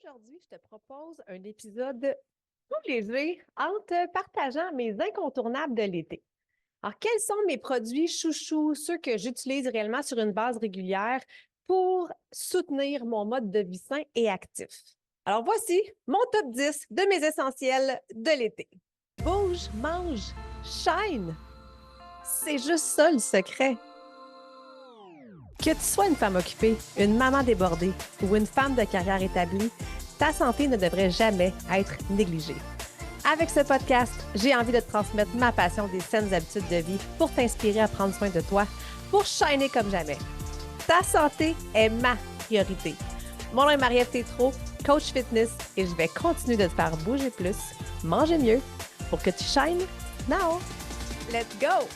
Aujourd'hui, je te propose un épisode tout léger en te partageant mes incontournables de l'été. Alors, quels sont mes produits chouchous, ceux que j'utilise réellement sur une base régulière pour soutenir mon mode de vie sain et actif? Alors, voici mon top 10 de mes essentiels de l'été. Bouge, mange, shine! C'est juste ça le secret. Que tu sois une femme occupée, une maman débordée ou une femme de carrière établie, ta santé ne devrait jamais être négligée. Avec ce podcast, j'ai envie de te transmettre ma passion des saines habitudes de vie pour t'inspirer à prendre soin de toi, pour shiner comme jamais. Ta santé est ma priorité. Mon nom est Marie-Ève Tétrault, coach fitness, et je vais continuer de te faire bouger plus, manger mieux, pour que tu shines now. Let's go!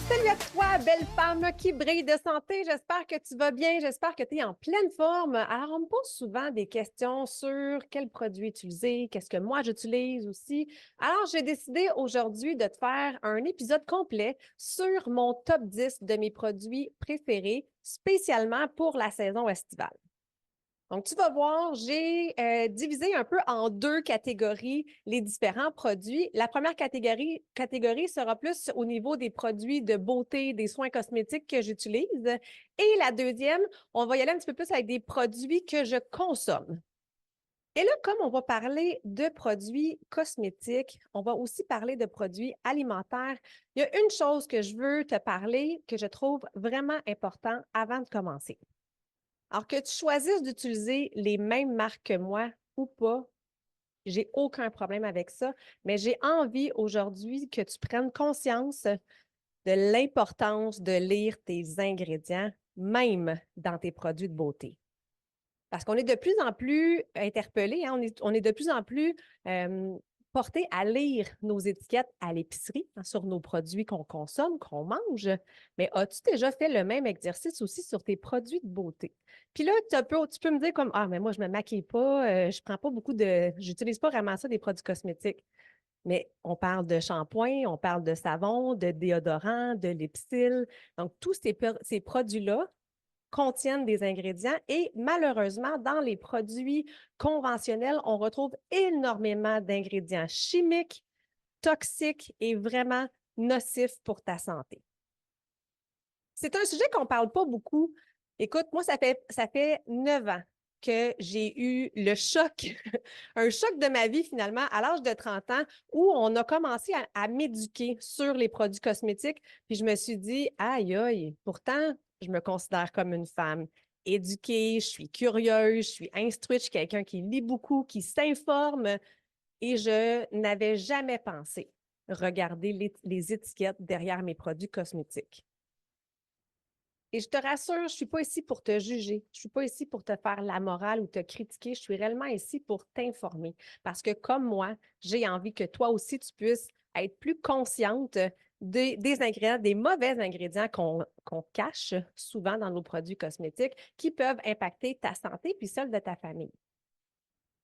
Salut à toi, belle femme qui brille de santé. J'espère que tu vas bien. J'espère que tu es en pleine forme. Alors, on me pose souvent des questions sur quels produits utiliser, qu'est-ce que moi j'utilise aussi. Alors, j'ai décidé aujourd'hui de te faire un épisode complet sur mon top 10 de mes produits préférés, spécialement pour la saison estivale. Donc, tu vas voir, j'ai divisé un peu en deux catégories les différents produits. La première catégorie sera plus au niveau des produits de beauté, des soins cosmétiques que j'utilise. Et la deuxième, on va y aller un petit peu plus avec des produits que je consomme. Et là, comme on va parler de produits cosmétiques, on va aussi parler de produits alimentaires. Il y a une chose que je veux te parler que je trouve vraiment important avant de commencer. Alors que tu choisisses d'utiliser les mêmes marques que moi ou pas, j'ai aucun problème avec ça, mais j'ai envie aujourd'hui que tu prennes conscience de l'importance de lire tes ingrédients, même dans tes produits de beauté. Parce qu'on est de plus en plus interpellés, hein, on est de plus en plus portés à lire nos étiquettes à l'épicerie, hein, sur nos produits qu'on consomme, qu'on mange. Mais as-tu déjà fait le même exercice aussi sur tes produits de beauté? Puis là, tu peux me dire comme, ah, mais moi, je ne me maquille pas, je prends pas j'utilise pas vraiment ça des produits cosmétiques. Mais on parle de shampoing, on parle de savon, de déodorant, de lipsil. Donc, tous ces produits-là contiennent des ingrédients et malheureusement, dans les produits conventionnels, on retrouve énormément d'ingrédients chimiques, toxiques et vraiment nocifs pour ta santé. C'est un sujet qu'on ne parle pas beaucoup. Écoute, moi, ça fait 9 ans que j'ai eu le choc, un choc de ma vie finalement à l'âge de 30 ans où on a commencé à m'éduquer sur les produits cosmétiques. Puis je me suis dit, aïe, aïe, pourtant, je me considère comme une femme éduquée, je suis curieuse, je suis instruite, je suis quelqu'un qui lit beaucoup, qui s'informe et je n'avais jamais pensé regarder les étiquettes derrière mes produits cosmétiques. Et je te rassure, je ne suis pas ici pour te juger. Je ne suis pas ici pour te faire la morale ou te critiquer. Je suis réellement ici pour t'informer. Parce que comme moi, j'ai envie que toi aussi, tu puisses être plus consciente des ingrédients, des mauvais ingrédients qu'on cache souvent dans nos produits cosmétiques qui peuvent impacter ta santé puis celle de ta famille.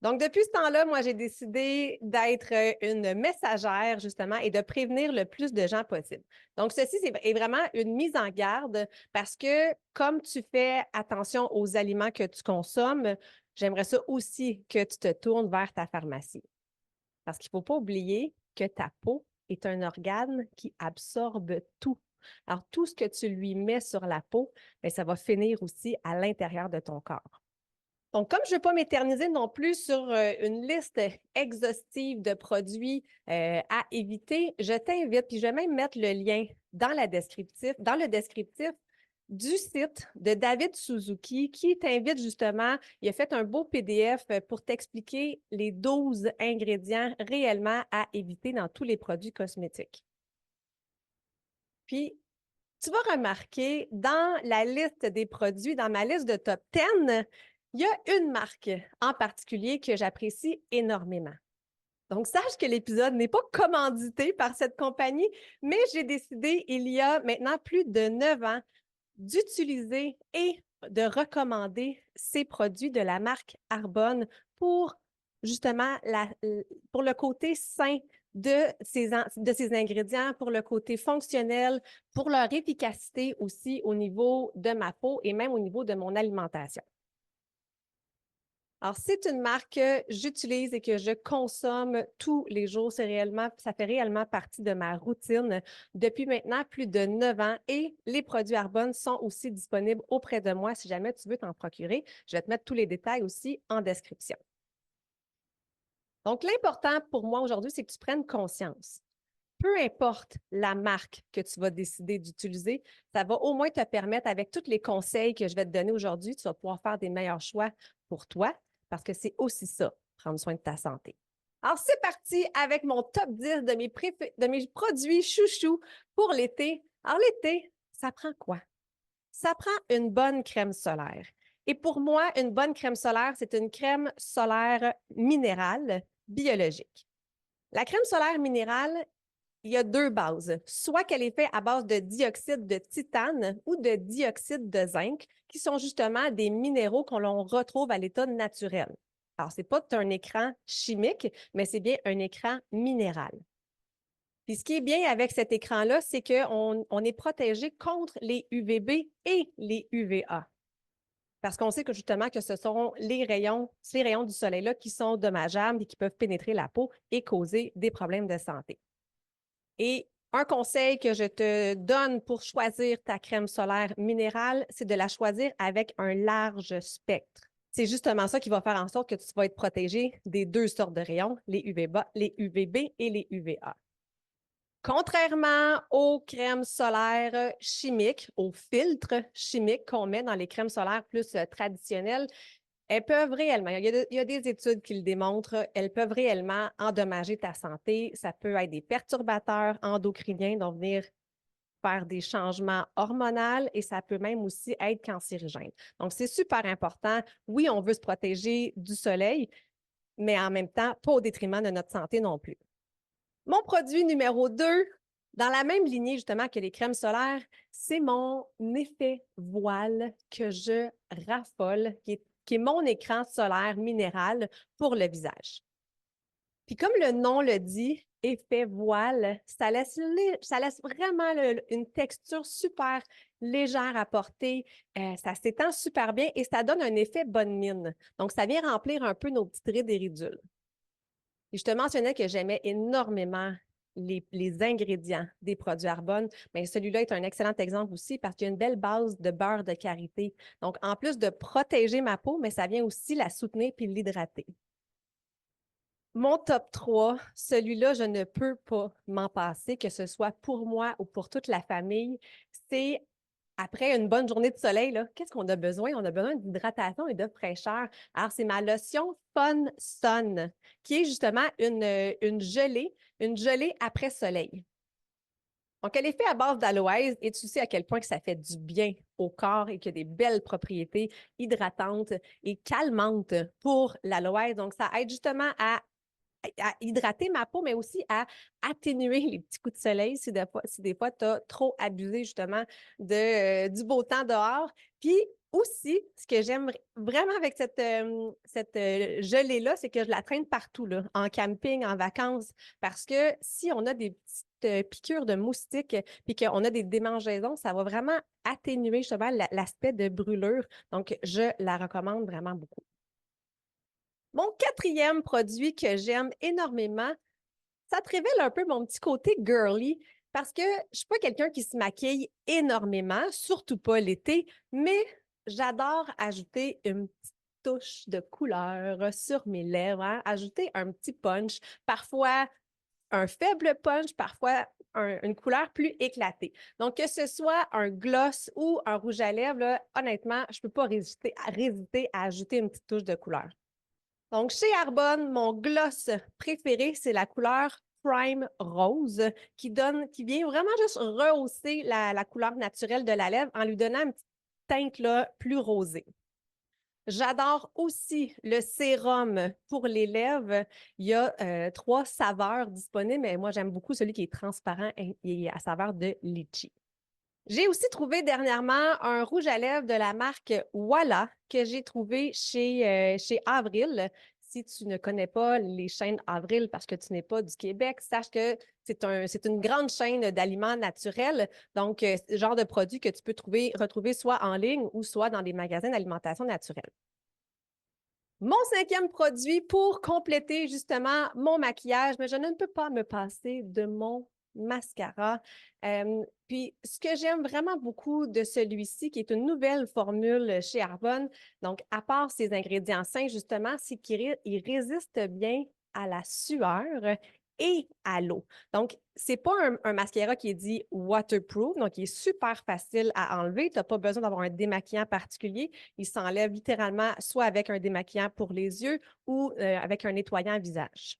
Donc, depuis ce temps-là, moi, j'ai décidé d'être une messagère, justement, et de prévenir le plus de gens possible. Donc, ceci est vraiment une mise en garde parce que comme tu fais attention aux aliments que tu consommes, j'aimerais ça aussi que tu te tournes vers ta pharmacie. Parce qu'il ne faut pas oublier que ta peau est un organe qui absorbe tout. Alors, tout ce que tu lui mets sur la peau, bien, ça va finir aussi à l'intérieur de ton corps. Donc, comme je ne veux pas m'éterniser non plus sur une liste exhaustive de produits à éviter, je t'invite, puis je vais même mettre le lien dans le descriptif du site de David Suzuki qui t'invite justement, il a fait un beau PDF pour t'expliquer les 12 ingrédients réellement à éviter dans tous les produits cosmétiques. Puis, tu vas remarquer dans la liste des produits, dans ma liste de top 10, il y a une marque en particulier que j'apprécie énormément. Donc, sache que l'épisode n'est pas commandité par cette compagnie, mais j'ai décidé il y a maintenant plus de 9 ans d'utiliser et de recommander ces produits de la marque Arbonne pour justement pour le côté sain de ces ingrédients, pour le côté fonctionnel, pour leur efficacité aussi au niveau de ma peau et même au niveau de mon alimentation. Alors, c'est une marque que j'utilise et que je consomme tous les jours. Ça fait réellement partie de ma routine depuis maintenant plus de 9 ans et les produits Arbonne sont aussi disponibles auprès de moi si jamais tu veux t'en procurer. Je vais te mettre tous les détails aussi en description. Donc, l'important pour moi aujourd'hui, c'est que tu prennes conscience. Peu importe la marque que tu vas décider d'utiliser, ça va au moins te permettre, avec tous les conseils que je vais te donner aujourd'hui, tu vas pouvoir faire des meilleurs choix pour toi, parce que c'est aussi ça, prendre soin de ta santé. Alors, c'est parti avec mon top 10 de mes produits chouchous pour l'été. Alors, l'été, ça prend quoi? Ça prend une bonne crème solaire. Et pour moi, une bonne crème solaire, c'est une crème solaire minérale biologique. La crème solaire minérale, il y a deux bases. Soit qu'elle est faite à base de dioxyde de titane ou de dioxyde de zinc, qui sont justement des minéraux qu'on retrouve à l'état naturel. Alors, ce n'est pas un écran chimique, mais c'est bien un écran minéral. Puis ce qui est bien avec cet écran-là, c'est qu'on est protégé contre les UVB et les UVA. Parce qu'on sait que justement que ce sont ces rayons du soleil-là qui sont dommageables et qui peuvent pénétrer la peau et causer des problèmes de santé. Et un conseil que je te donne pour choisir ta crème solaire minérale, c'est de la choisir avec un large spectre. C'est justement ça qui va faire en sorte que tu vas être protégé des deux sortes de rayons, les UVB et les UVA. Contrairement aux crèmes solaires chimiques, aux filtres chimiques qu'on met dans les crèmes solaires plus traditionnelles, elles peuvent réellement, il y a des études qui le démontrent, elles peuvent réellement endommager ta santé. Ça peut être des perturbateurs endocriniens, donc venir faire des changements hormonaux et ça peut même aussi être cancérigène. Donc, c'est super important. Oui, on veut se protéger du soleil, mais en même temps, pas au détriment de notre santé non plus. Mon produit numéro 2, dans la même lignée justement que les crèmes solaires, c'est mon effet voile que je raffole, qui est mon écran solaire minéral pour le visage. Puis comme le nom le dit, effet voile, ça laisse vraiment une texture super légère à porter, ça s'étend super bien et ça donne un effet bonne mine. Donc, ça vient remplir un peu nos petites rides et ridules. Et je te mentionnais que j'aimais énormément les ingrédients des produits Arbonne, mais celui-là est un excellent exemple aussi parce qu'il y a une belle base de beurre de karité. Donc, en plus de protéger ma peau, mais ça vient aussi la soutenir puis l'hydrater. Mon top 3, celui-là, je ne peux pas m'en passer, que ce soit pour moi ou pour toute la famille. C'est après une bonne journée de soleil, qu'est-ce qu'on a besoin? On a besoin d'hydratation et de fraîcheur. Alors, c'est ma lotion Fun Sun, qui est justement une gelée après soleil. Donc, elle est faite à base d'aloès et tu sais à quel point que ça fait du bien au corps et qu'il y a des belles propriétés hydratantes et calmantes pour l'aloès. Donc, ça aide justement à hydrater ma peau, mais aussi à atténuer les petits coups de soleil si des fois tu as trop abusé justement du beau temps dehors. Puis aussi, ce que j'aime vraiment avec cette gelée-là, c'est que je la traîne partout, là, en camping, en vacances, parce que si on a des petites piqûres de moustiques puis qu'on a des démangeaisons, ça va vraiment atténuer justement l'aspect de brûlure. Donc, je la recommande vraiment beaucoup. Mon quatrième produit que j'aime énormément, ça te révèle un peu mon petit côté girly parce que je ne suis pas quelqu'un qui se maquille énormément, surtout pas l'été, mais j'adore ajouter une petite touche de couleur sur mes lèvres, hein, ajouter un petit punch, parfois un faible punch, parfois une couleur plus éclatée. Donc, que ce soit un gloss ou un rouge à lèvres, là, honnêtement, je ne peux pas résister à ajouter une petite touche de couleur. Donc, chez Arbonne, mon gloss préféré, c'est la couleur Prime Rose qui vient vraiment juste rehausser la couleur naturelle de la lèvre en lui donnant une petite teinte là, plus rosée. J'adore aussi le sérum pour les lèvres. Il y a 3 saveurs disponibles, mais moi, j'aime beaucoup celui qui est transparent et à saveur de litchi. J'ai aussi trouvé dernièrement un rouge à lèvres de la marque Voilà que j'ai trouvé chez Avril. Si tu ne connais pas les chaînes Avril parce que tu n'es pas du Québec, sache que c'est une grande chaîne d'aliments naturels. Donc, c'est le genre de produit que tu peux retrouver soit en ligne ou soit dans des magasins d'alimentation naturelle. Mon cinquième produit pour compléter justement mon maquillage, mais je ne peux pas me passer de mon mascara. Puis, ce que j'aime vraiment beaucoup de celui-ci, qui est une nouvelle formule chez Arbonne, donc à part ses ingrédients sains, justement, c'est qu'il résiste bien à la sueur et à l'eau. Donc, c'est pas un mascara qui est dit waterproof, donc il est super facile à enlever. Tu n'as pas besoin d'avoir un démaquillant particulier. Il s'enlève littéralement soit avec un démaquillant pour les yeux ou avec un nettoyant visage.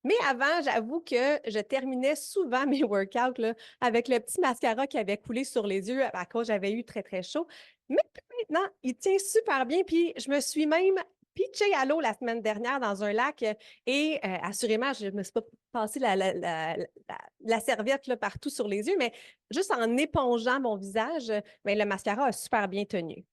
Mais avant, j'avoue que je terminais souvent mes workouts là, avec le petit mascara qui avait coulé sur les yeux à cause j'avais eu très, très chaud. Mais maintenant, il tient super bien. Puis je me suis même pitchée à l'eau la semaine dernière dans un lac et assurément, je ne me suis pas passé la serviette là, partout sur les yeux, mais juste en épongeant mon visage, mais le mascara a super bien tenu.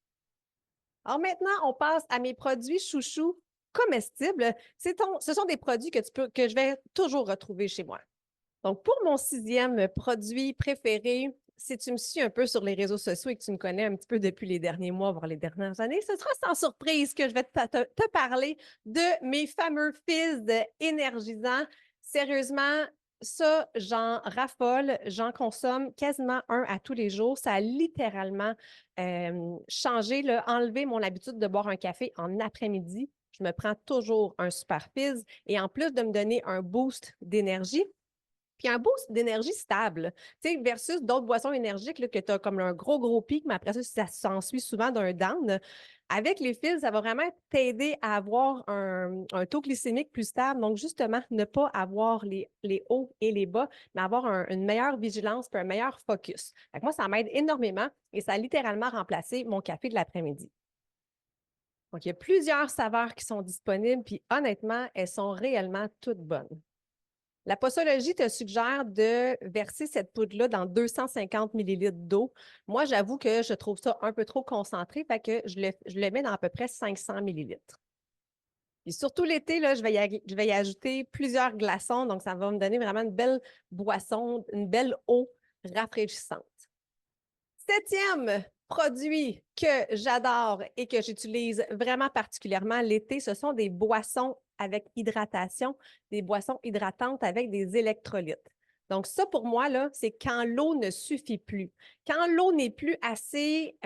Alors maintenant, on passe à mes produits chouchous comestibles. Ce sont des produits que je vais toujours retrouver chez moi. Donc, pour mon sixième produit préféré, si tu me suis un peu sur les réseaux sociaux et que tu me connais un petit peu depuis les derniers mois, voire les dernières années, ce sera sans surprise que je vais te parler de mes fameux fizz énergisants. Sérieusement, ça, j'en raffole, j'en consomme quasiment un à tous les jours. Ça a littéralement changé, là, enlevé mon habitude de boire un café en après-midi. Je me prends toujours un super fizz et en plus de me donner un boost d'énergie, puis un boost d'énergie stable, tu sais, versus d'autres boissons énergiques là, que tu as comme un gros, gros pic, mais après ça, ça s'ensuit souvent d'un down. Avec les fils, ça va vraiment t'aider à avoir un taux glycémique plus stable. Donc, justement, ne pas avoir les hauts et les bas, mais avoir une meilleure vigilance et un meilleur focus. Fait que moi, ça m'aide énormément et ça a littéralement remplacé mon café de l'après-midi. Donc, il y a plusieurs saveurs qui sont disponibles, puis honnêtement, elles sont réellement toutes bonnes. La posologie te suggère de verser cette poudre-là dans 250 millilitres d'eau. Moi, j'avoue que je trouve ça un peu trop concentré, fait que je le mets dans à peu près 500 millilitres. Et surtout l'été, là, je vais y ajouter plusieurs glaçons, donc ça va me donner vraiment une belle boisson, une belle eau rafraîchissante. Septième produit que j'adore et que j'utilise vraiment particulièrement l'été, ce sont des boissons avec hydratation, des boissons hydratantes avec des électrolytes. Donc, ça, pour moi, là, c'est quand l'eau ne suffit plus. Quand l'eau n'est plus assez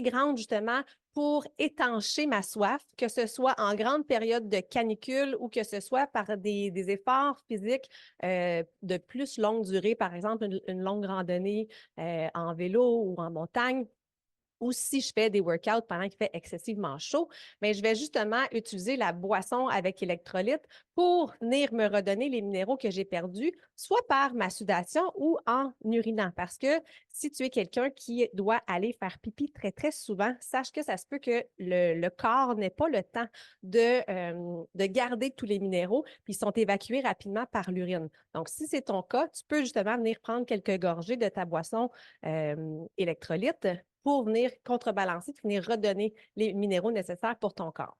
grande, justement, pour étancher ma soif, que ce soit en grande période de canicule ou que ce soit par des efforts physiques de plus longue durée, par exemple une longue randonnée en vélo ou en montagne, ou si je fais des workouts pendant qu'il fait excessivement chaud, mais je vais justement utiliser la boisson avec électrolyte pour venir me redonner les minéraux que j'ai perdus, soit par ma sudation ou en urinant. Parce que si tu es quelqu'un qui doit aller faire pipi très, très souvent, sache que ça se peut que le corps n'ait pas le temps de garder tous les minéraux, puis ils sont évacués rapidement par l'urine. Donc, si c'est ton cas, tu peux justement venir prendre quelques gorgées de ta boisson électrolyte pour venir contrebalancer, pour venir redonner les minéraux nécessaires pour ton corps.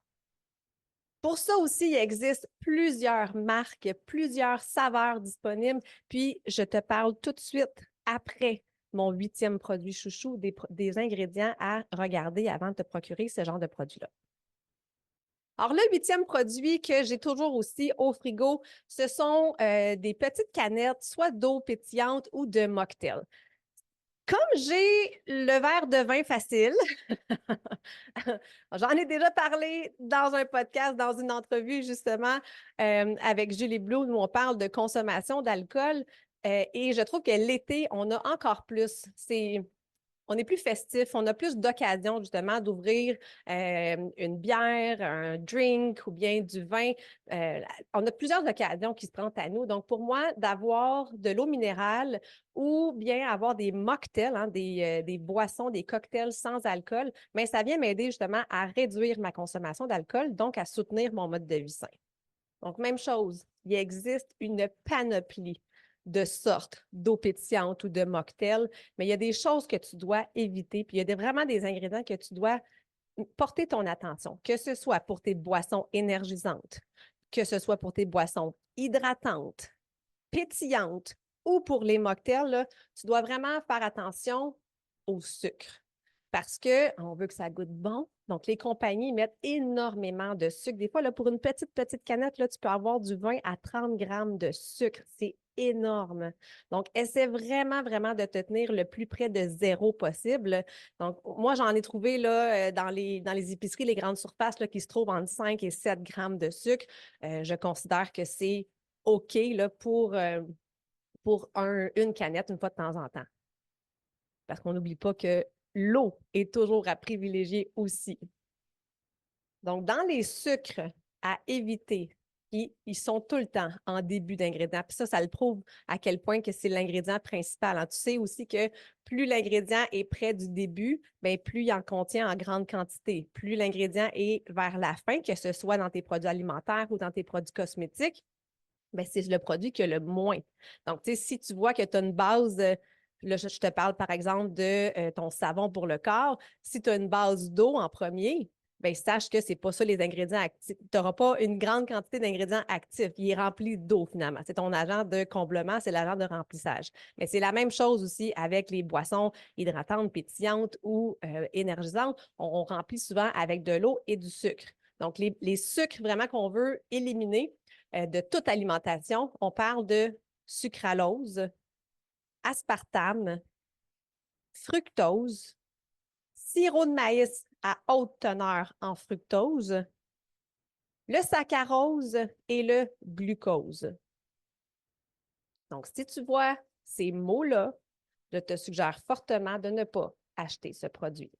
Pour ça aussi, il existe plusieurs marques, plusieurs saveurs disponibles. Puis, je te parle tout de suite après mon huitième produit chouchou des ingrédients à regarder avant de te procurer ce genre de produit-là. Alors, le huitième produit que j'ai toujours aussi au frigo, ce sont des petites canettes, soit d'eau pétillante ou de mocktail. Comme j'ai le verre de vin facile, j'en ai déjà parlé dans un podcast, dans une entrevue justement avec Julie Blue, où on parle de consommation d'alcool. Et je trouve que l'été, on a encore plus. On est plus festif, on a plus d'occasions justement d'ouvrir une bière, un drink ou bien du vin. On a plusieurs occasions qui se présentent à nous. Donc, pour moi, d'avoir de l'eau minérale ou bien avoir des mocktails, hein, des boissons, des cocktails sans alcool, mais ça vient m'aider justement à réduire ma consommation d'alcool, donc à soutenir mon mode de vie sain. Donc, même chose, il existe une panoplie de sortes d'eau pétillante ou de mocktail, mais il y a des choses que tu dois éviter, puis il y a vraiment des ingrédients que tu dois porter ton attention, que ce soit pour tes boissons énergisantes, que ce soit pour tes boissons hydratantes, pétillantes ou pour les mocktails, là, tu dois vraiment faire attention au sucre parce qu'on veut que ça goûte bon, Donc, les compagnies mettent énormément de sucre. Des fois, là, pour une petite canette, là, tu peux avoir du 20 à 30 grammes de sucre. C'est énorme. Donc, essaie vraiment, vraiment de te tenir le plus près de zéro possible. Donc, moi, j'en ai trouvé là, dans les épiceries, les grandes surfaces là, qui se trouvent entre 5 et 7 grammes de sucre. Je considère que c'est OK là, pour une canette une fois de temps en temps. Parce qu'on n'oublie pas que l'eau est toujours à privilégier aussi. Donc, dans les sucres à éviter, ils sont tout le temps en début d'ingrédient. Puis ça le prouve à quel point que c'est l'ingrédient principal. Hein. Tu sais aussi que plus l'ingrédient est près du début, bien, plus il en contient en grande quantité. Plus l'ingrédient est vers la fin, que ce soit dans tes produits alimentaires ou dans tes produits cosmétiques, bien, c'est le produit qui a le moins. Donc, tu sais, si tu vois que tu as une base, là, je te parle par exemple de ton savon pour le corps, si tu as une base d'eau en premier, bien, sache que ce n'est pas ça les ingrédients actifs. Tu n'auras pas une grande quantité d'ingrédients actifs. Il est rempli d'eau finalement. C'est ton agent de comblement, c'est l'agent de remplissage. Mais c'est la même chose aussi avec les boissons hydratantes, pétillantes ou énergisantes. On remplit souvent avec de l'eau et du sucre. Donc, les sucres vraiment qu'on veut éliminer, de toute alimentation, on parle de sucralose, aspartame, fructose, sirop de maïs à haute teneur en fructose, le saccharose et le glucose. Donc, si tu vois ces mots-là, je te suggère fortement de ne pas acheter ce produit.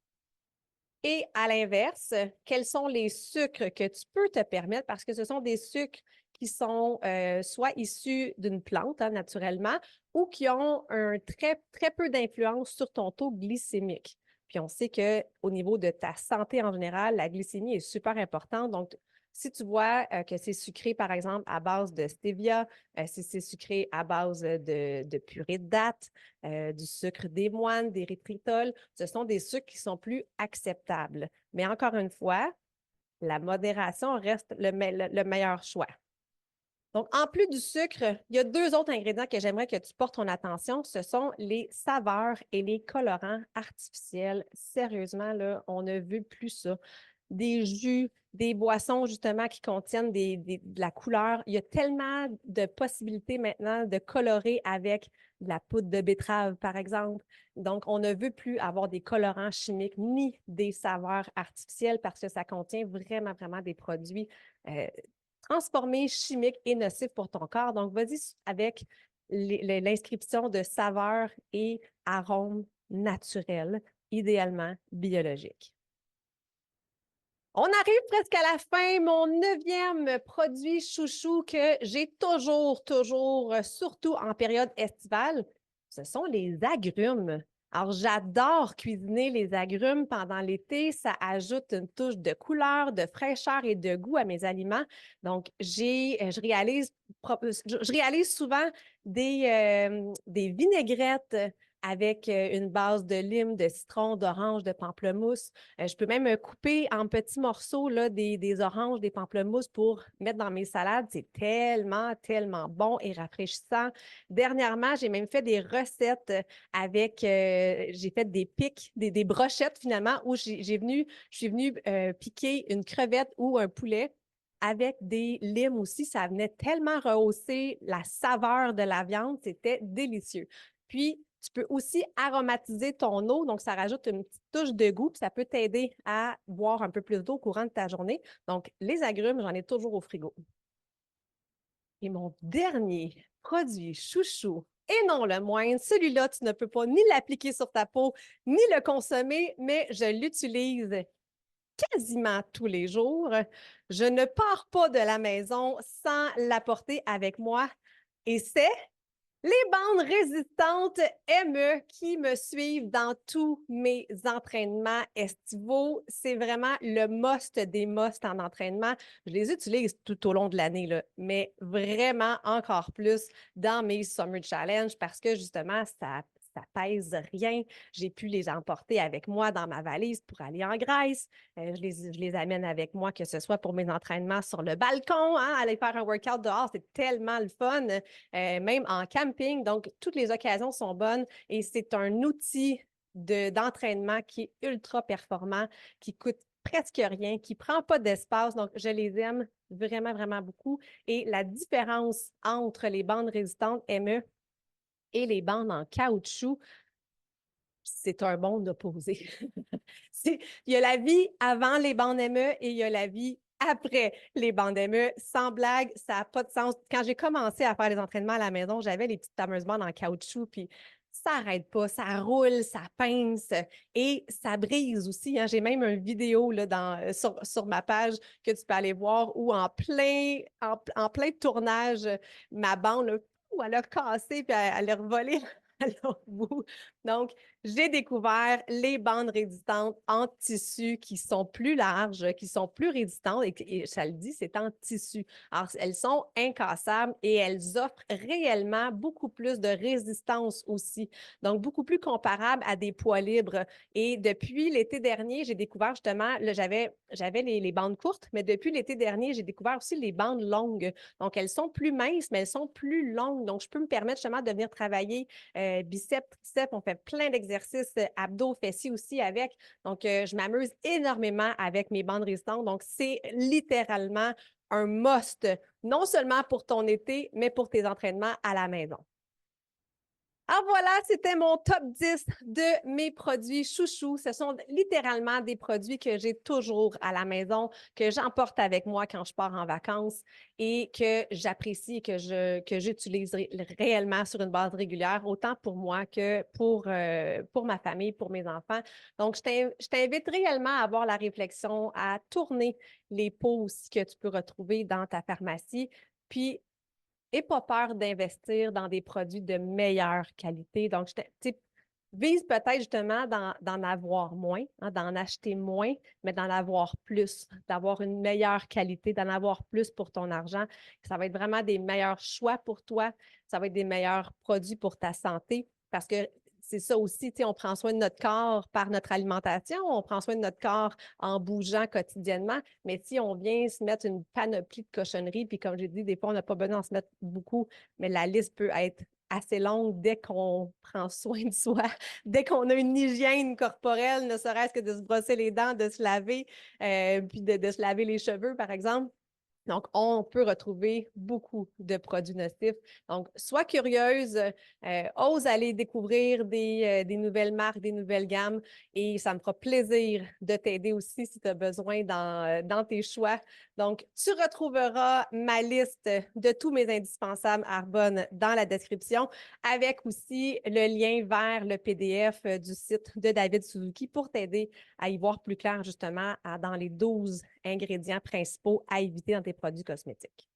Et à l'inverse, quels sont les sucres que tu peux te permettre parce que ce sont des sucres qui sont soit issus d'une plante, hein, naturellement, ou qui ont un très peu d'influence sur ton taux glycémique. Puis on sait qu'au niveau de ta santé en général, la glycémie est super importante. Donc, si tu vois que c'est sucré, par exemple, à base de stevia, si c'est sucré à base de purée de dattes, du sucre des moines, d'érythritol, ce sont des sucres qui sont plus acceptables. Mais encore une fois, la modération reste le meilleur choix. Donc, en plus du sucre, il y a deux autres ingrédients que j'aimerais que tu portes ton attention. Ce sont les saveurs et les colorants artificiels. Sérieusement, là, on ne veut plus ça. Des jus, des boissons justement qui contiennent de la couleur. Il y a tellement de possibilités maintenant de colorer avec de la poudre de betterave, par exemple. Donc, on ne veut plus avoir des colorants chimiques ni des saveurs artificielles parce que ça contient vraiment, vraiment des produits transformés, chimiques et nocifs pour ton corps. Donc, vas-y avec l'inscription de saveurs et arômes naturels, idéalement biologiques. On arrive presque à la fin. Mon 9e produit chouchou que j'ai toujours, surtout en période estivale, ce sont les agrumes. Alors, j'adore cuisiner les agrumes pendant l'été. Ça ajoute une touche de couleur, de fraîcheur et de goût à mes aliments. Donc, je réalise souvent des vinaigrettes avec une base de lime, de citron, d'orange, de pamplemousse. Je peux même couper en petits morceaux là, des oranges, des pamplemousses pour mettre dans mes salades. C'est tellement, tellement bon et rafraîchissant. Dernièrement, j'ai même fait des recettes avec, j'ai fait des pics, des brochettes finalement, où je suis venue piquer une crevette ou un poulet avec des limes aussi. Ça venait tellement rehausser la saveur de la viande. C'était délicieux. Puis, tu peux aussi aromatiser ton eau, donc ça rajoute une petite touche de goût, puis ça peut t'aider à boire un peu plus d'eau au courant de ta journée. Donc, les agrumes, j'en ai toujours au frigo. Et mon dernier produit chouchou, et non le moindre, celui-là, tu ne peux pas ni l'appliquer sur ta peau, ni le consommer, mais je l'utilise quasiment tous les jours. Je ne pars pas de la maison sans l'apporter avec moi. Et c'est les bandes résistantes ME qui me suivent dans tous mes entraînements estivaux. C'est vraiment le must des musts en entraînement. Je les utilise tout au long de l'année, là, mais vraiment encore plus dans mes Summer Challenge parce que justement, ça pèse rien. J'ai pu les emporter avec moi dans ma valise pour aller en Grèce. Je les amène avec moi, que ce soit pour mes entraînements sur le balcon, hein, aller faire un workout dehors, c'est tellement le fun. Même en camping. Donc, toutes les occasions sont bonnes et c'est un outil d'entraînement qui est ultra performant, qui coûte presque rien, qui ne prend pas d'espace. Donc, je les aime vraiment, vraiment beaucoup. Et la différence entre les bandes résistantes ME et les bandes en caoutchouc, c'est un monde opposé. Il y a la vie avant les bandes ME et il y a la vie après les bandes ME. Sans blague, ça n'a pas de sens. Quand j'ai commencé à faire les entraînements à la maison, j'avais les petites fameuses bandes en caoutchouc, puis ça n'arrête pas, ça roule, ça pince et ça brise aussi. Hein. J'ai même une vidéo là, sur ma page que tu peux aller voir où en plein tournage, ma bande, là, elle a cassé puis elle a revolé à l'autre bout. Donc, j'ai découvert les bandes résistantes en tissu qui sont plus larges, qui sont plus résistantes et ça le dit, c'est en tissu. Alors, elles sont incassables et elles offrent réellement beaucoup plus de résistance aussi. Donc, beaucoup plus comparable à des poids libres. Et depuis l'été dernier, j'ai découvert justement, là, j'avais les bandes courtes, mais depuis l'été dernier, j'ai découvert aussi les bandes longues. Donc, elles sont plus minces, mais elles sont plus longues. Donc, je peux me permettre justement de venir travailler biceps, triceps. On fait plein d'exercices abdos, fessiers aussi avec. Donc, je m'amuse énormément avec mes bandes résistantes. Donc, c'est littéralement un must, non seulement pour ton été, mais pour tes entraînements à la maison. Alors voilà, c'était mon top 10 de mes produits chouchous. Ce sont littéralement des produits que j'ai toujours à la maison, que j'emporte avec moi quand je pars en vacances et que j'apprécie et que j'utilise réellement sur une base régulière, autant pour moi que pour ma famille, pour mes enfants. Donc, je t'invite réellement à avoir la réflexion, à tourner les pots aussi que tu peux retrouver dans ta pharmacie. Puis, et pas peur d'investir dans des produits de meilleure qualité. Donc, vise peut-être justement d'en avoir moins, hein, d'en acheter moins, mais d'en avoir plus, d'avoir une meilleure qualité, d'en avoir plus pour ton argent. Ça va être vraiment des meilleurs choix pour toi. Ça va être des meilleurs produits pour ta santé parce que c'est ça aussi, on prend soin de notre corps par notre alimentation, on prend soin de notre corps en bougeant quotidiennement, mais si on vient se mettre une panoplie de cochonneries, puis comme j'ai dit, des fois, on n'a pas besoin d'en se mettre beaucoup, mais la liste peut être assez longue dès qu'on prend soin de soi, dès qu'on a une hygiène corporelle, ne serait-ce que de se brosser les dents, de se laver, puis de se laver les cheveux, par exemple. Donc, on peut retrouver beaucoup de produits nocifs. Donc, sois curieuse, ose aller découvrir des nouvelles marques, des nouvelles gammes et ça me fera plaisir de t'aider aussi si tu as besoin dans tes choix. Donc, tu retrouveras ma liste de tous mes indispensables Arbonne dans la description avec aussi le lien vers le PDF du site de David Suzuki pour t'aider à y voir plus clair justement dans les 12 ingrédients principaux à éviter dans tes produits cosmétiques.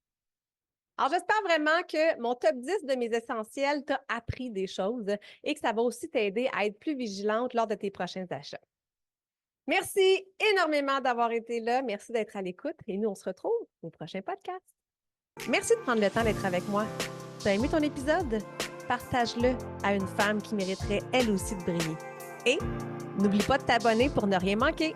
Alors, j'espère vraiment que mon top 10 de mes essentiels t'a appris des choses et que ça va aussi t'aider à être plus vigilante lors de tes prochains achats. Merci énormément d'avoir été là. Merci d'être à l'écoute et nous, on se retrouve au prochain podcast. Merci de prendre le temps d'être avec moi. Tu as aimé ton épisode? Partage-le à une femme qui mériterait elle aussi de briller. Et n'oublie pas de t'abonner pour ne rien manquer.